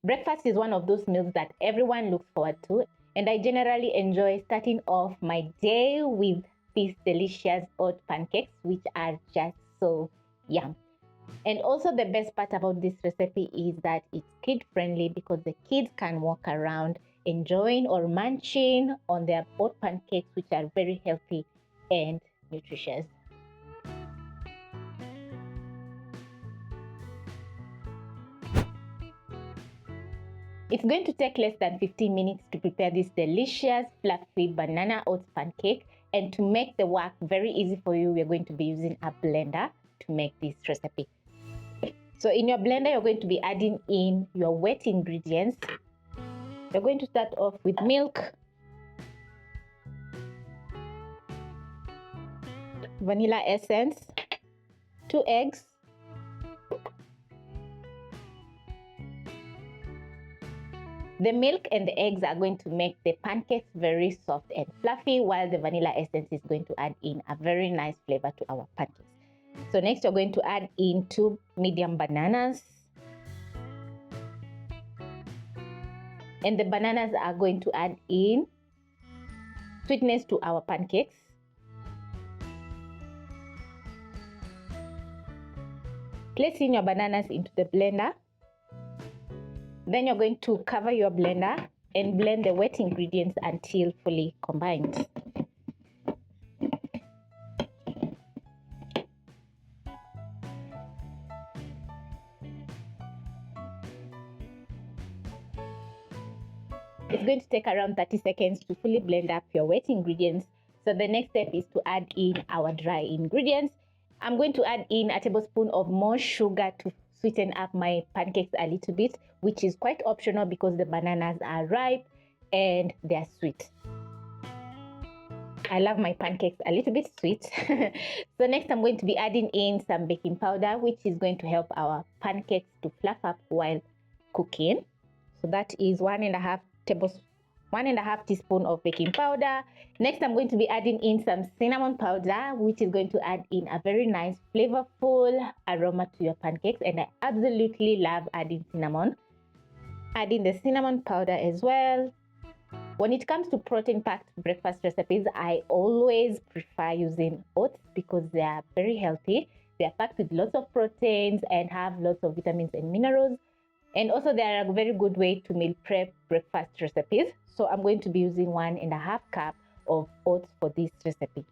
Breakfast is one of those meals that everyone looks forward to, and I generally enjoy starting off my day with these delicious oat pancakes, which are just so yum. And also the best part about this recipe is that it's kid friendly because the kids can walk around enjoying or munching on their oat pancakes, which are very healthy and nutritious. It's going to take less than 15 minutes to prepare this delicious fluffy banana oats pancake, and to make the work very easy for you, we're going to be using a blender to make this recipe. So in your blender, you're going to be adding in your wet ingredients. You're going to start off with milk, vanilla essence, 2 eggs, the milk and the eggs are going to make the pancakes very soft and fluffy, while the vanilla essence is going to add in a very nice flavor to our pancakes. So next, you're going to add in 2 medium bananas. And the bananas are going to add in sweetness to our pancakes. Placing your bananas into the blender. Then you're going to cover your blender and blend the wet ingredients until fully combined. It's going to take around 30 seconds to fully blend up your wet ingredients. So the next step is to add in our dry ingredients. I'm going to add in a tablespoon of more sugar to sweeten up my pancakes a little bit, which is quite optional because the bananas are ripe and they're sweet. I love my pancakes a little bit sweet. So next, I'm going to be adding in some baking powder, which is going to help our pancakes to fluff up while cooking. So that is 1.5 teaspoon of baking powder. Next, I'm going to be adding in some cinnamon powder, which is going to add in a very nice flavorful aroma to your pancakes, and I absolutely love adding cinnamon. Adding the cinnamon powder as well. When it comes to protein-packed breakfast recipes, I always prefer using oats because they are very healthy. They are packed with lots of proteins and have lots of vitamins and minerals. And also they are a very good way to meal prep breakfast recipes. So I'm going to be using 1.5 cup of oats for this recipe.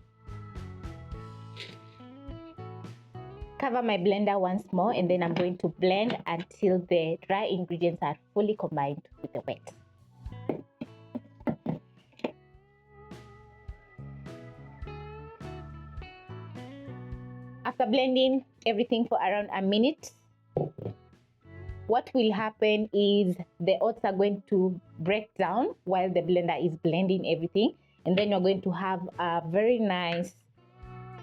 Cover my blender once more, and then I'm going to blend until the dry ingredients are fully combined with the wet. After blending everything for around a minute, what will happen is the oats are going to break down while the blender is blending everything, and then you're going to have a very nice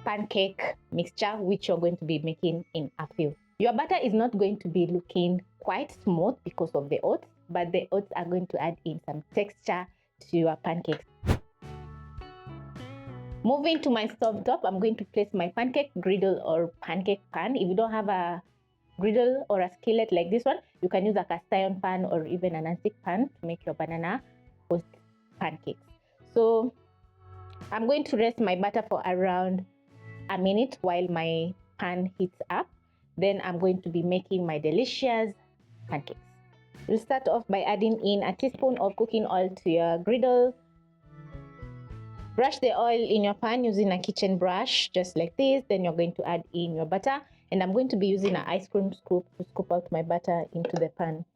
pancake mixture, which you're going to be making in a few. Your batter is not going to be looking quite smooth because of the oats, but the oats are going to add in some texture to your pancakes. Moving to my stove top, I'm going to place my pancake griddle or pancake pan. If you don't have a griddle or a skillet like this one, you can use a cast iron pan or even a non-stick pan to make your banana oat pancakes. So I'm going to rest my batter for around a minute while my pan heats up. Then I'm going to be making my delicious pancakes. You'll start off by adding in a teaspoon of cooking oil to your griddle. Brush the oil in your pan using a kitchen brush, just like this. Then you're going to add in your butter, and I'm going to be using an ice cream scoop to scoop out my butter into the pan.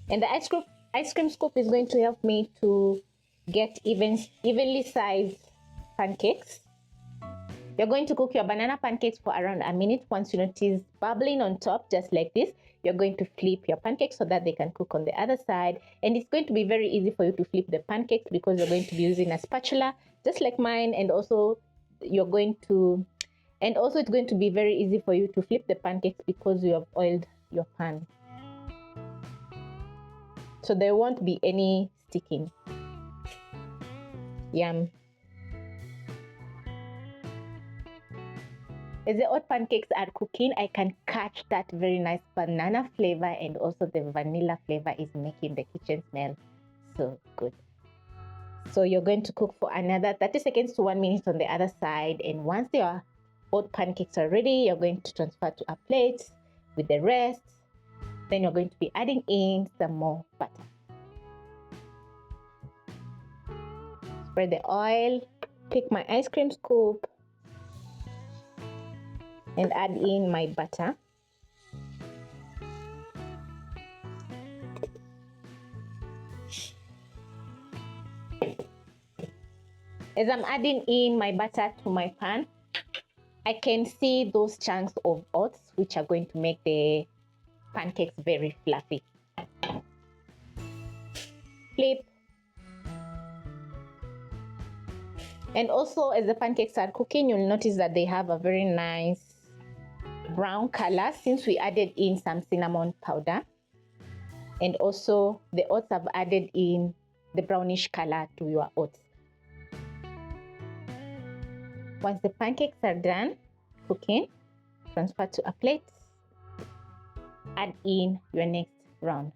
And the ice cream scoop is going to help me to get evenly sized pancakes. You're going to cook your banana pancakes for around a minute. Once you notice bubbling on top, just like this, you're going to flip your pancakes so that they can cook on the other side. And it's going to be very easy for you to flip the pancakes because you're going to be using a spatula, just like mine. And also it's going to be very easy for you to flip the pancakes because you have oiled your pan. So there won't be any sticking. Yum. As the oat pancakes are cooking, I can catch that very nice banana flavor, and also the vanilla flavor is making the kitchen smell so good. So you're going to cook for another 30 seconds to 1 minute on the other side, and once your oat pancakes are ready, you're going to transfer to a plate with the rest. Then you're going to be adding in some more butter. Spread the oil, pick my ice cream scoop, and add in my butter. As I'm adding in my butter to my pan, I can see those chunks of oats, which are going to make the pancakes very fluffy. Flip. And also, as the pancakes are cooking, you'll notice that they have a very nice brown color since we added in some cinnamon powder. And also, the oats have added in the brownish color to your oats. Once the pancakes are done cooking, transfer to a plate. Add in your next round.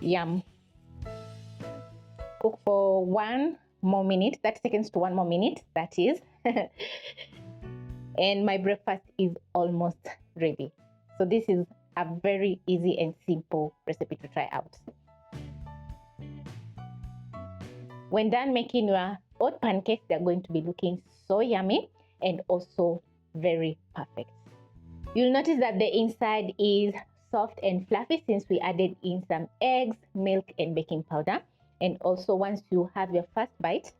Yum. Cook for 1 more minute, 30 seconds to 1 more minute, that is. And my breakfast is almost ready. So this is a very easy and simple recipe to try out. When done making your oat pancakes, they're going to be looking so yummy and also very perfect. You'll notice that the inside is soft and fluffy since we added in some eggs, milk, and baking powder. And also, once you have your first bite,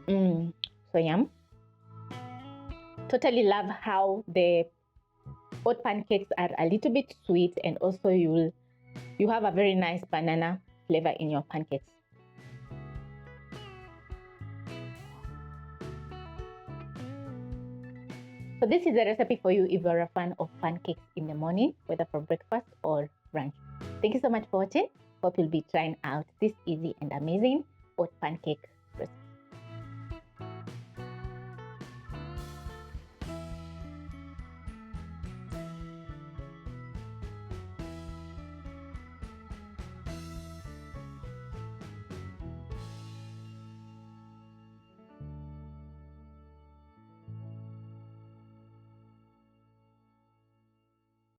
so yum. Totally love how the oat pancakes are a little bit sweet, and also you have a very nice banana flavor in your pancakes. So this is a recipe for you if you're a fan of pancakes in the morning, whether for breakfast or brunch. Thank you so much for watching. Hope you'll be trying out this easy and amazing oat pancake recipe.